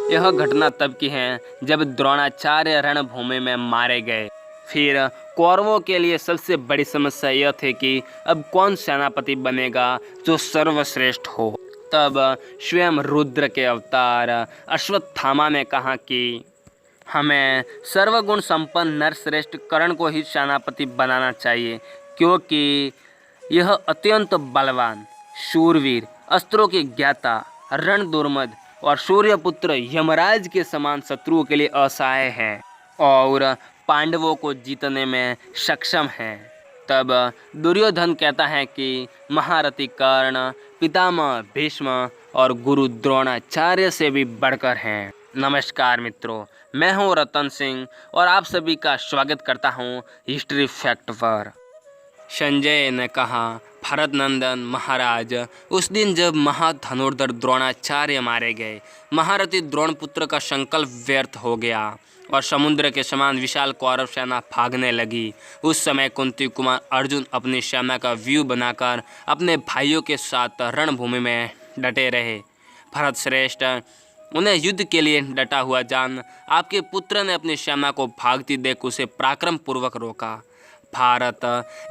यह घटना तब की है जब द्रोणाचार्य रणभूमि में मारे गए। फिर कौरवों के लिए सबसे बड़ी समस्या यह थी कि अब कौन सेनापति बनेगा जो सर्वश्रेष्ठ हो। तब स्वयं रुद्र के अवतार अश्वत्थामा ने कहा कि हमें सर्वगुण संपन्न नरश्रेष्ठ कर्ण को ही सेनापति बनाना चाहिए, क्योंकि यह अत्यंत बलवान, शूरवीर, अस्त्रों के ज्ञाता, रण दुर्मद और सूर्यपुत्र यमराज के समान शत्रुओं के लिए असहाय है और पांडवों को जीतने में सक्षम है। तब दुर्योधन कहता है कि महारथी कर्ण पितामह भीष्म और गुरु द्रोणाचार्य से भी बढ़कर हैं। नमस्कार मित्रों, मैं हूं रतन सिंह और आप सभी का स्वागत करता हूं हिस्ट्री फैक्ट पर। संजय ने कहा, भरत नंदन महाराज, उस दिन जब महाधनुर्धर द्रोणाचार्य मारे गए, महारथी द्रोणपुत्र का संकल्प व्यर्थ हो गया और समुद्र के समान विशाल कौरव सेना भागने लगी। उस समय कुंती कुमार अर्जुन अपनी सेना का व्यू बनाकर अपने भाइयों के साथ रणभूमि में डटे रहे। भरत श्रेष्ठ, उन्हें युद्ध के लिए डटा हुआ जान आपके पुत्र ने अपनी सेना को भागती देख उसे पराक्रम पूर्वक रोका। भारत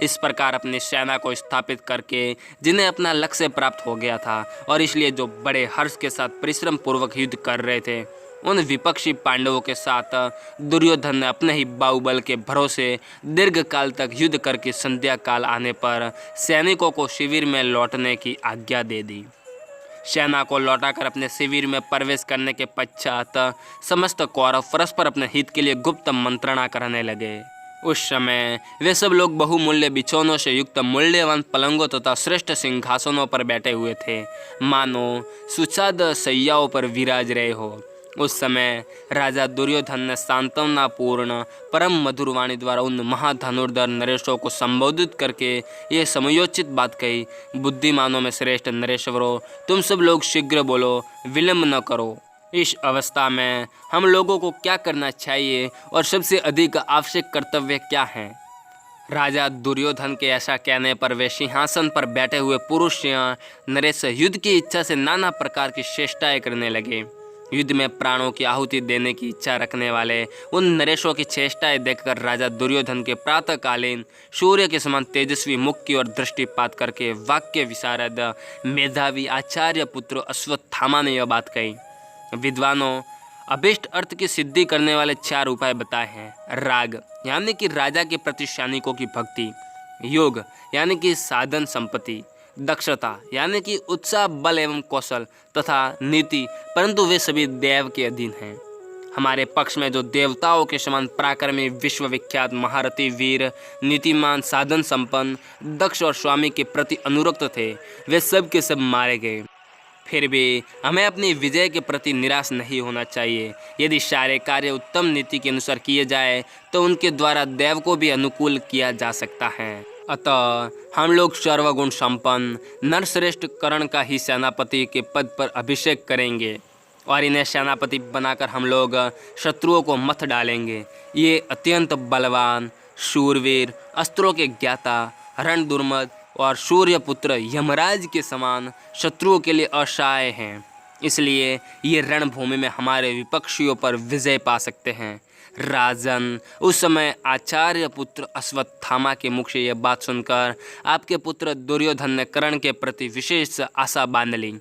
इस प्रकार अपनी सेना को स्थापित करके जिन्हें अपना लक्ष्य प्राप्त हो गया था और इसलिए जो बड़े हर्ष के साथ परिश्रम पूर्वक युद्ध कर रहे थे, उन विपक्षी पांडवों के साथ दुर्योधन ने अपने ही बाहुबल के भरोसे दीर्घ काल तक युद्ध करके संध्या काल आने पर सैनिकों को शिविर में लौटने की आज्ञा दे दी। सेना को लौटाकर अपने शिविर में प्रवेश करने के पश्चात समस्त कौरव परस्पर अपने हित के लिए गुप्त मंत्रणा करने लगे। उस समय वे सब लोग बहुमूल्य बिछौनों से युक्त मूल्यवान पलंगों तथा श्रेष्ठ सिंहासनों पर बैठे हुए थे, मानो सुचाद शैयाओं पर विराज रहे हो। उस समय राजा दुर्योधन ने सांत्वनापूर्ण परम मधुर वाणी द्वारा उन महाधनुर्धर नरेशों को संबोधित करके यह समयोचित बात कही, बुद्धिमानों में श्रेष्ठ नरेश्वरों, तुम सब लोग शीघ्र बोलो, विलंब न करो। इस अवस्था में हम लोगों को क्या करना चाहिए और सबसे अधिक आवश्यक कर्तव्य क्या हैं? राजा दुर्योधन के ऐसा कहने पर वे सिंहासन पर बैठे हुए पुरुष नरेश युद्ध की इच्छा से नाना प्रकार की चेष्टाएं करने लगे। युद्ध में प्राणों की आहुति देने की इच्छा रखने वाले उन नरेशों की चेष्टाएं देखकर राजा दुर्योधन के प्रातःकालीन सूर्य के समान तेजस्वी मुख की ओर दृष्टिपात करके वाक्य विशारद मेधावी आचार्य पुत्र अश्वत्थामा ने यह बात कही। विद्वानों, अभीष्ट अर्थ की सिद्धि करने वाले 4 उपाय बताए हैं। राग यानी कि राजा के प्रति सैनिकों की भक्ति, योग यानी कि साधन संपत्ति, दक्षता यानी कि उत्साह, बल एवं कौशल तथा नीति, परंतु वे सभी देव के अधीन हैं। हमारे पक्ष में जो देवताओं के समान पराक्रमी, विश्वविख्यात महारथी वीर, नीतिमान, साधन संपन्न, दक्ष और स्वामी के प्रति अनुरक्त थे, वे सब के सब मारे गए। फिर भी हमें अपनी विजय के प्रति निराश नहीं होना चाहिए। यदि सारे कार्य उत्तम नीति के अनुसार किए जाए तो उनके द्वारा देव को भी अनुकूल किया जा सकता है। अतः हम लोग सर्वगुण संपन्न नरश्रेष्ठ कर्ण का ही सेनापति के पद पर अभिषेक करेंगे और इन्हें सेनापति बनाकर हम लोग शत्रुओं को मथ डालेंगे। ये अत्यंत बलवान, शूरवीर, अस्त्रों के ज्ञाता, रण दुर्मद और सूर्यपुत्र यमराज के समान शत्रुओं के लिए असहाय हैं। इसलिए ये रणभूमि में हमारे विपक्षियों पर विजय पा सकते हैं। राजन, उस समय आचार्य पुत्र अश्वत्थामा के मुख से यह बात सुनकर आपके पुत्र दुर्योधन ने कर्ण के प्रति विशेष आशा बांध ली।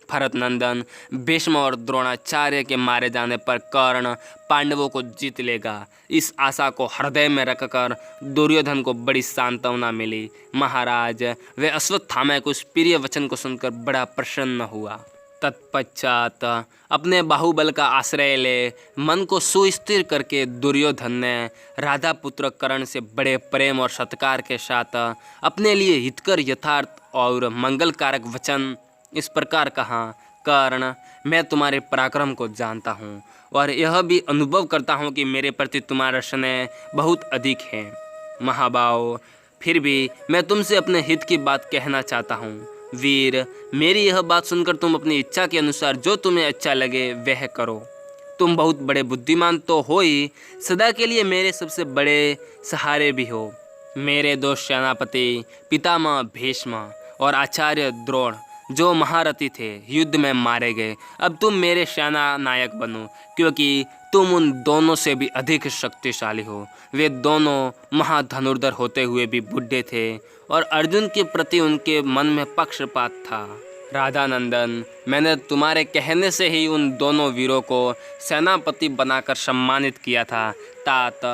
भरत नंदन, भीष्म और द्रोणाचार्य के मारे जाने पर कर्ण पांडवों को जीत लेगा, इस आशा को हृदय में रखकर दुर्योधन को बड़ी सांत्वना मिली। महाराज, वे अश्वत्थामा के उस प्रिय वचन को सुनकर बड़ा प्रसन्न हुआ। तत्पश्चात अपने बाहुबल का आश्रय ले मन को सुस्थिर करके दुर्योधन ने राधा पुत्र कर्ण से बड़े प्रेम और सत्कार के साथ अपने लिए हितकर, यथार्थ और मंगलकारक वचन इस प्रकार कहा, कर्ण, मैं तुम्हारे पराक्रम को जानता हूँ और यह भी अनुभव करता हूँ कि मेरे प्रति तुम्हारा स्नेह बहुत अधिक है। महाबाहो, फिर भी मैं तुमसे अपने हित की बात कहना चाहता हूँ। वीर, मेरी यह बात सुनकर तुम अपनी इच्छा के अनुसार जो तुम्हें अच्छा लगे वह करो। तुम बहुत बड़े बुद्धिमान तो हो ही, सदा के लिए मेरे सबसे बड़े सहारे भी हो। मेरे 2 सेनापति पितामह भीष्म और आचार्य द्रोण जो महारथी थे युद्ध में मारे गए। अब तुम मेरे सेना नायक बनो, क्योंकि तुम उन दोनों से भी अधिक शक्तिशाली हो। वे दोनों महाधनुर्धर होते हुए भी बूढ़े थे और अर्जुन के प्रति उनके मन में पक्षपात था। राधानंदन, मैंने तुम्हारे कहने से ही उन दोनों वीरों को सेनापति बनाकर सम्मानित किया था। तात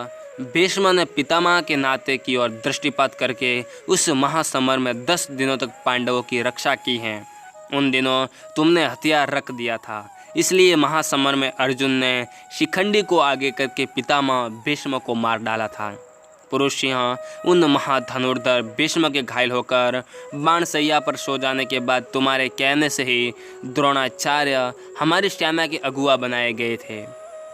भीष्म ने पितामह के नाते की ओर दृष्टिपात करके उस महासमर में 10 दिनों तक पांडवों की रक्षा की है। उन दिनों तुमने हथियार रख दिया था, इसलिए महासमर में अर्जुन ने शिखंडी को आगे करके पितामह भीष्म को मार डाला था। पुरुष सिंह उन महाधनुर्धर भीष्म के घायल होकर बाणसैया पर सो जाने के बाद तुम्हारे कहने से ही द्रोणाचार्य हमारी सेना के अगुआ बनाए गए थे।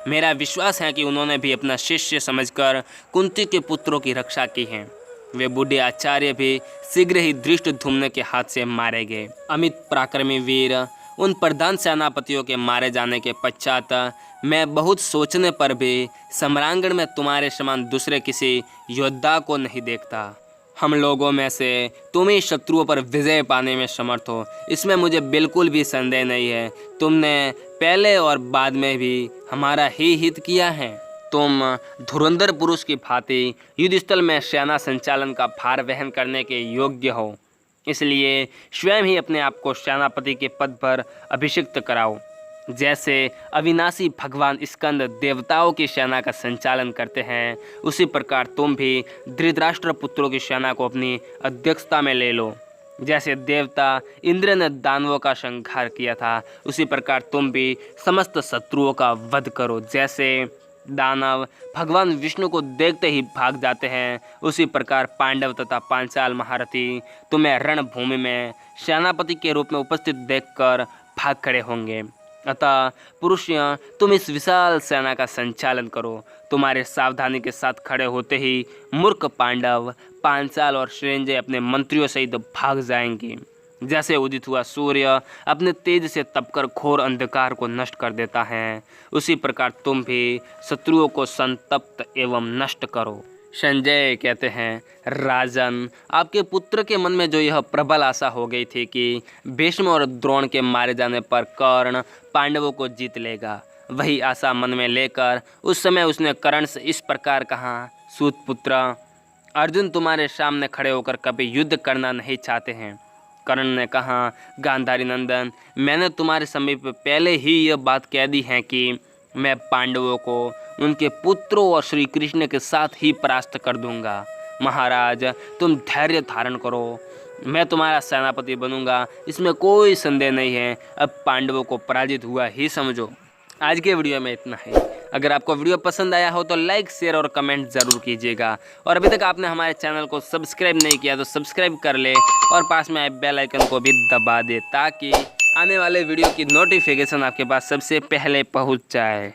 मेरा विश्वास है कि उन्होंने भी अपना शिष्य समझकर कुंती के पुत्रों की रक्षा की है। वे बूढ़े आचार्य भी शीघ्र ही धृष्टद्युम्न के हाथ से मारे गए। अमित पराक्रमी वीर उन प्रधान सेनापतियों के मारे जाने के पश्चात मैं बहुत सोचने पर भी सम्रांगण में तुम्हारे समान दूसरे किसी योद्धा को नहीं देखता। हम लोगों में से तुम ही शत्रुओं पर विजय पाने में समर्थ हो, इसमें मुझे बिल्कुल भी संदेह नहीं है। तुमने पहले और बाद में भी हमारा ही हित किया है। तुम धुरंधर पुरुष की भांति युद्धस्थल में सेना संचालन का भार वहन करने के योग्य हो, इसलिए स्वयं ही अपने आप को सेनापति के पद पर अभिषिक्त कराओ। जैसे अविनाशी भगवान स्कंद देवताओं की सेना का संचालन करते हैं, उसी प्रकार तुम भी धृतराष्ट्र पुत्रों की सेना को अपनी अध्यक्षता में ले लो। जैसे देवता इंद्र ने दानवों का संहार किया था, उसी प्रकार तुम भी समस्त शत्रुओं का वध करो। जैसे दानव भगवान विष्णु को देखते ही भाग जाते हैं, उसी प्रकार पांडव तथा पांचाल महारथी तुम्हें रणभूमि में सेनापति के रूप में उपस्थित देखकर भाग खड़े होंगे। अतः पुरुषिया, तुम इस विशाल सेना का संचालन करो। तुम्हारे सावधानी के साथ खड़े होते ही मूर्ख पांडव, पांचाल और संजय अपने मंत्रियों सहित भाग जाएंगे। जैसे उदित हुआ सूर्य अपने तेज से तपकर घोर अंधकार को नष्ट कर देता है, उसी प्रकार तुम भी शत्रुओं को संतप्त एवं नष्ट करो। संजय कहते हैं, राजन, आपके पुत्र के मन में जो यह प्रबल आशा हो गई थी कि भीष्म और द्रोण के मारे जाने पर कर्ण पांडवों को जीत लेगा, वही आशा मन में लेकर उस समय उसने कर्ण से इस प्रकार कहा, सूतपुत्र, अर्जुन तुम्हारे सामने खड़े होकर कभी युद्ध करना नहीं चाहते हैं। कर्ण ने कहा, गांधारी नंदन, मैंने तुम्हारे समीप पहले ही यह बात कह दी है कि मैं पांडवों को उनके पुत्रों और श्री कृष्ण के साथ ही परास्त कर दूंगा। महाराज, तुम धैर्य धारण करो, मैं तुम्हारा सेनापति बनूंगा, इसमें कोई संदेह नहीं है। अब पांडवों को पराजित हुआ ही समझो। आज के वीडियो में इतना ही। अगर आपको वीडियो पसंद आया हो तो लाइक, शेयर और कमेंट ज़रूर कीजिएगा। और अभी तक आपने हमारे चैनल को सब्सक्राइब नहीं किया तो सब्सक्राइब कर ले और पास में आए बेल आइकन को भी दबा दे, ताकि आने वाले वीडियो की नोटिफिकेशन आपके पास सबसे पहले पहुंच जाए।